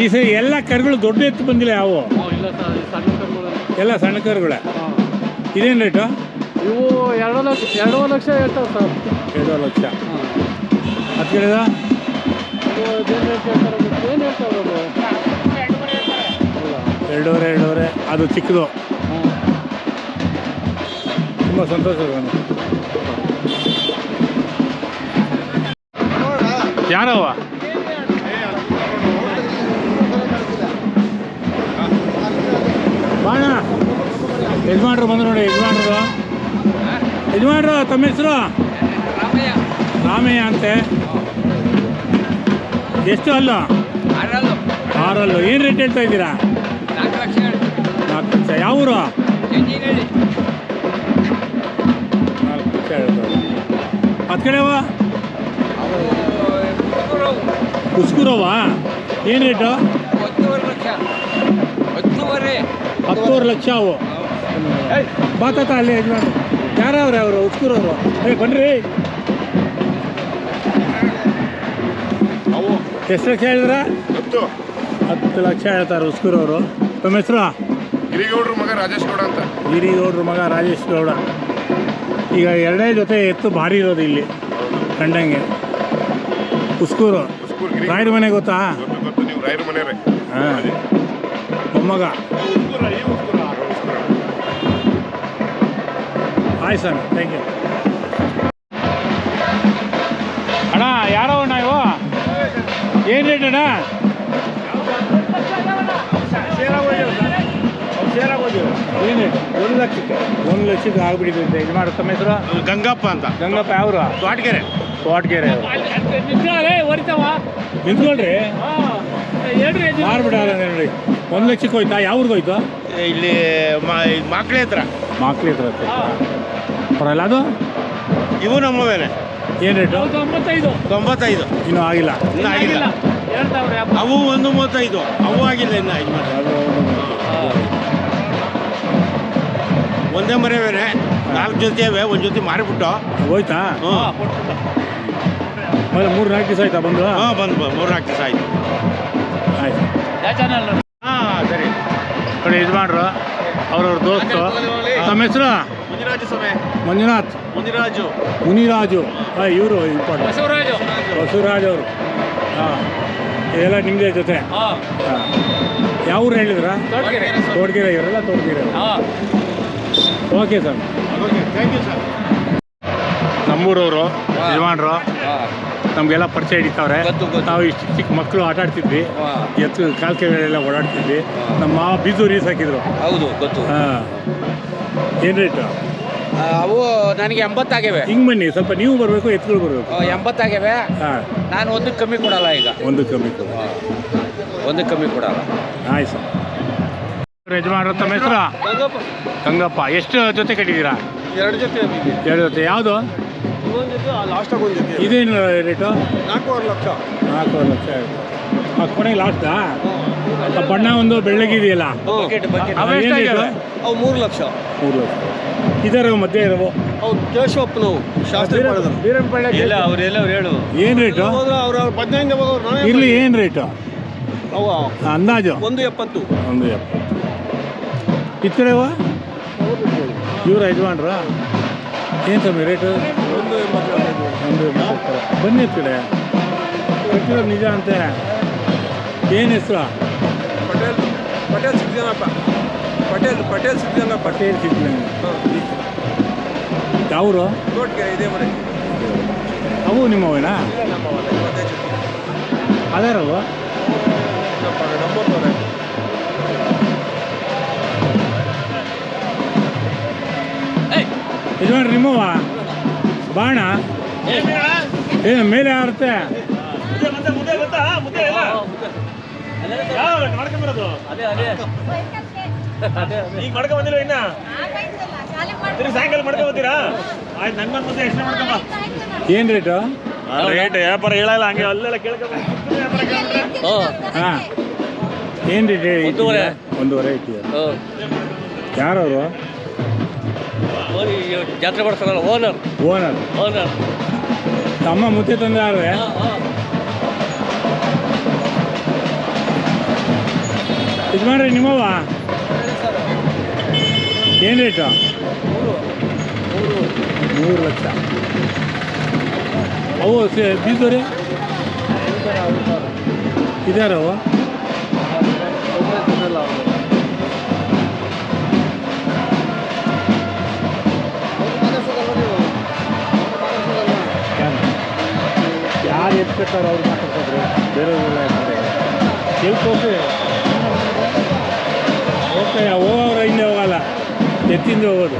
ಈ ಸರಿ ಎಲ್ಲ ಕರುಗಳು ದೊಡ್ಡ ಎತ್ತು ಬಂದಿಲ್ಲ ಯಾವ ಇಲ್ಲ ಸರ್ ಸಣ್ಣ ಕರುಗಳು ಎಲ್ಲ ಸಣ್ಣ ಕರುಗಳೇ. ಇದೇನು ರೇಟು? ಇವು 2 ಲಕ್ಷ ಹೇಳ್ತಾವೆ ಸರ್. 2 ಲಕ್ಷ. ಹತ್ತು ಕಡೆದ ಏನು ಹೇಳ್ತಾವೆ ಅದು? 2.5 ಅದು ಚಿಕ್ಕದು. ತುಂಬ ಸಂತೋಷ ನನಗೆ. ಯಾರವ ಬಾಣ ಯಜಮಾನ್ರು ಬಂದು ನೋಡಿ. ಯಜಮಾನ್ರು ತಮ್ಮ ಹೆಸರು? ರಾಮಯ್ಯ ಅಂತೆ. ಎಷ್ಟು ಅಲ್ಲ? 6 ಏನು ರೇಟ್ ಹೇಳ್ತಾ ಇದ್ದೀರಾ? 4 ಲಕ್ಷ. 4 ಲಕ್ಷ. ಯಾವ ಊರು? 4 ಲಕ್ಷ ಹೇಳ್ತಾರೆ. ಹತ್ತು ಕಡೆವ ಕುಸ್ಕೂರವ ಏನು ರೇಟು? 10 ಲಕ್ಷ ಅವು. ಬಾತ ಅಲ್ಲಿ ಯಜಮಾನ್ ಯಾರವ್ರೆ ಅವರು? ಉಸ್ಕೂರವರು. ಬನ್ರಿ. ಎಷ್ಟು ಲಕ್ಷ ಹೇಳಿದ್ರ? 10 ಲಕ್ಷ ಹೇಳ್ತಾರೆ ಉಸ್ಕೂರವರು. ತಮ್ಮ ಹೆಸರು? ಹಿರಿಗೌಡ್ರ ಮಗ ರಾಜೇಶ್ ಗೌಡ ಅಂತ. ಹಿರಿಗೌಡ್ರ ಮಗ ರಾಜೇಶ್ ಗೌಡ. ಈಗ 2 ಜೊತೆ ಎತ್ತು ಭಾರಿ ಇರೋದು ಇಲ್ಲಿ ಕಂಡಂಗೆ. ಉಸ್ಕೂರು ರಾಯರ ಮನೆ ಗೊತ್ತಾ? ಗೊತ್ತು, ನೀವು ರಾಯರ ಮನೆಯವ್ರೆ. ಹಾಂ, ಮೊಮ್ಮಗ. ಆಯ್ತು ಸರ್, ಥ್ಯಾಂಕ್ ಯು. ಅಣ್ಣ ಯಾರೋ ಅಣ್ಣ ಇವು ಏನು ರೇಟ್ ಅಣ್ಣ? ಏನು ರೇಟ್? 1 ಲಕ್ಷಕ್ಕೆ. 1 ಲಕ್ಷಕ್ಕೆ ಆಗ್ಬಿಟ್ಟಿದೆ. ಇದು ಮಾಡು. ತಮ್ಮ ಹೆಸರು? ಗಂಗಪ್ಪ ಅಂತ. ಗಂಗಪ್ಪ. ಯಾವರು? ತೋಟಗೆರೆ. ನಿಂತ್ಕೊಳ್ರಿ. ಮಾರ್ಬಿಡ ನೋಡಿ. 1 ಲಕ್ಷಕ್ಕೆ ಹೋಯ್ತಾ? ಯಾವ ಊರಿಗೆ ಹೋಯ್ತು? ಇಲ್ಲಿ ಮಕ್ಕಳೇ ಹತ್ರ. ಮಕ್ಳಿ ಹತ್ರ ಬರಲ್ಲ ಅದು. ಇವು ನಮ್ಮವೇನೆ. ಏನು ರೇಟು? 95. ಇನ್ನೂ ಆಗಿಲ್ಲ. ಇನ್ನೂ ಆಗಿಲ್ಲ. ಅವು 135. ಅವು ಆಗಿಲ್ಲ ಇನ್ನು. ಒಂದೇ ಮರೆವೇನೆ. 4 ಜೊತೆ ಅವೆ. ಒಂದು ಜೊತೆ ಮಾರಿಬಿಟ್ಟು ಹೋಯ್ತಾ? ಹ್ಞೂ. 3-4 ದಿವಸ ಆಯ್ತಾ ಬಂದು? ಹಾಂ, ಬಂದು 3-4 ದಿವಸ ಆಯ್ತು. ಆಯ್ತು. ಹಾಂ, ಸರಿ. ನೋಡಿ ಯಜಮಾನ್ರು ಅವ್ರವ್ರ ದೋಸ್ತು. ತಮ್ಮ ಹೆಸರು? ಮಂಜುನಾಥ್. ಮುನಿರಾಜು. ಇವರು ಇಂಪಾರ್ಟೆಂಟ್. ಬಸವರಾಜ್ ಅವರು. ಹಾಂ, ಇದೆಲ್ಲ ನಿಮ್ಮದೇ ಜೊತೆ? ಹಾಂ. ಯಾವ ಊರು ಹೇಳಿದ್ರಾ? ತೋಟಗೆರೆ. ಇವರೆಲ್ಲ Thotagere. Okay sir, thank you sir. ನಮ್ಮೂರವರು ಯಜಮಾನ್ರು ನಮಗೆಲ್ಲ ಪರಿಚಯ ಹಿಡಿತಾವ್ರೆ. ನಾವು ಇಷ್ಟು ಚಿಕ್ಕ ಮಕ್ಕಳು ಆಟ ಆಡ್ತಿದ್ವಿ. ಎತ್ತು ಕಾಲ್ಕೆಲ್ಲ ಓಡಾಡ್ತಿದ್ವಿ. ನಮ್ಮ ಮಾವ ಬೀಜು ರೀಸ್ ಹಾಕಿದ್ರು. ಹೌದು, ಗೊತ್ತು. ಹಾಂ. ಏನು ರೇಟು? ಅವು ನನಗೆ 80 ಆಗಿವೆ. ಹಿಂಗೆ ಬನ್ನಿ, ಸ್ವಲ್ಪ ನೀವು ಬರಬೇಕು, ಎತ್ತುಗಳು ಬರಬೇಕು. 80 ಆಗಿವೆ. ಹಾಂ. ನಾನು 1 ಕಮ್ಮಿ ಕೊಡಲ್ಲ ಈಗ. 1 ಕಮ್ಮಿ ಕೊಡ. 1 ಕಮ್ಮಿ ಕೊಡಲ್ಲ. ಆಯ್ತು ಸರ್. ಯಜಮಾನ್ರು ತಮ್ಮ ಹೆಸರು? ಗಂಗಪ್ಪ. ಎಷ್ಟು ಜೊತೆ ಕಟ್ಟಿದ್ದೀರಾ? 2 ಜೊತೆ. 2 ಜೊತೆ. ಯಾವುದು? ಲಾಸ್ಟಾಗಿ 1 ಜೊತೆ. ಇದೇನು ರೇಟು? 4 ಲಕ್ಷ. 4 ಲಕ್ಷ ಆಯಿತು. ಕೊನೆಗೆ ಲಾಸ್ಟಾ? ಬಣ್ಣ ಒಂದು ಬೆಳ್ಳಗಿದೆಯಲ್ಲ, ಅವು 3 ಲಕ್ಷ. 3 ಲಕ್ಷ. ಇದರ ಮಧ್ಯೆ ಇರವು ಅವ್ರು ಕೇಶವಪ್ಪನವು ಶಾಸ್ತ್ರಿ ಎಲ್ಲ ಅವರೆಲ್ಲ ಅವ್ರು ಹೇಳು. ಏನು ರೇಟು? ಅವ್ರ ಬದನೆಯಿಂದ ಇರಲಿ. ಏನು ರೇಟು ಅವ? ಅಂದಾಜು 170. 170. ಈ ಕಡೆ ಇವ್ರ ಯಜಮಾನ್ರ ಏನು ಕಮ್ಮಿ ರೇಟು? 180. ಬನ್ನಿ ಈ ಕಡೆ. ಕಟ್ಟಿರೋದು ನಿಜ ಅಂತೆ. ಏನು ಹೆಸರು? ಪಟೇಲ್ ಸಿದ್ದನಪ್ಪ. ಪಟೇಲ್ ಸಿದ್ದನಪ್ಪ. ಪಟೇಲ್ ಸಿದ್ದನ. ಯಾವರು? ತೋಟಗೆರೆ. ಇದೇ ಮನೆ. ಅವು ನಿಮ್ಮವೇನಾ? ಅದಾರವ? ನಮ್ಮೂರವರೇ. ಯಜಮಾನ್ರಿ ನಿಮ್ಮವ? ಬಾಣ ಏನು ಮೇಲೆ ಆರುತ್ತೆ? ಈಗ ಮಾಡ್ಕೊ ಬಂದಿಲ್ಲ ಇನ್ನ ಸಾಯಂಕಾಲ ಮಾಡ್ಕೊ ಬರ್ತೀರಾ? ಆಯ್ತು, ನಂಗೆ ಬಂದು ಎಷ್ಟು ಮಾಡ್ಕೊಂಬ. ಏನು ರೇಟು? ರೇಟ್ ವ್ಯಾಪಾರ ಹೇಳಲ್ಲ, ಹಂಗೆ ಅಲ್ಲೆಲ್ಲ ಕೇಳ್ಕೊಂಬ. ಹಾಂ. ಏನು ರೇಟ್? 1.5 ಇಟ್ಟಿದ್ದಾರೆ. ಯಾರವರು? ಜಾತ್ರೆ ಮಾಡ್ತಾರಲ್ಲ, ಓನರ್. ತಮ್ಮ ಮುತ್ತೆ ತಂದಾರೆ. ಯಜಮಾನ್ರಿ ನಿಮ್ಮವ ಏನು ರೇಟು 3 ಲಕ್ಷ. ಅವು ಬೀಜರಿ ಇದಾರವು ಯಾರು ಎತ್ಕೊತಾರೆ ಅವ್ರು ಮಾತಾಡ್ತಾರೆ, ಬೇರೆಯವ್ರೆಲ್ಲ ಇರ್ತಾರೆ. ಕೇಳ್ಕೋಕೆ ಹೋಗ್ತಾರೆ, ಹೋಗೋರು ಹಿಂದೆ ಹೋಗಲ್ಲ, ಎತ್ತಿಂದ ಹೋಗೋದು.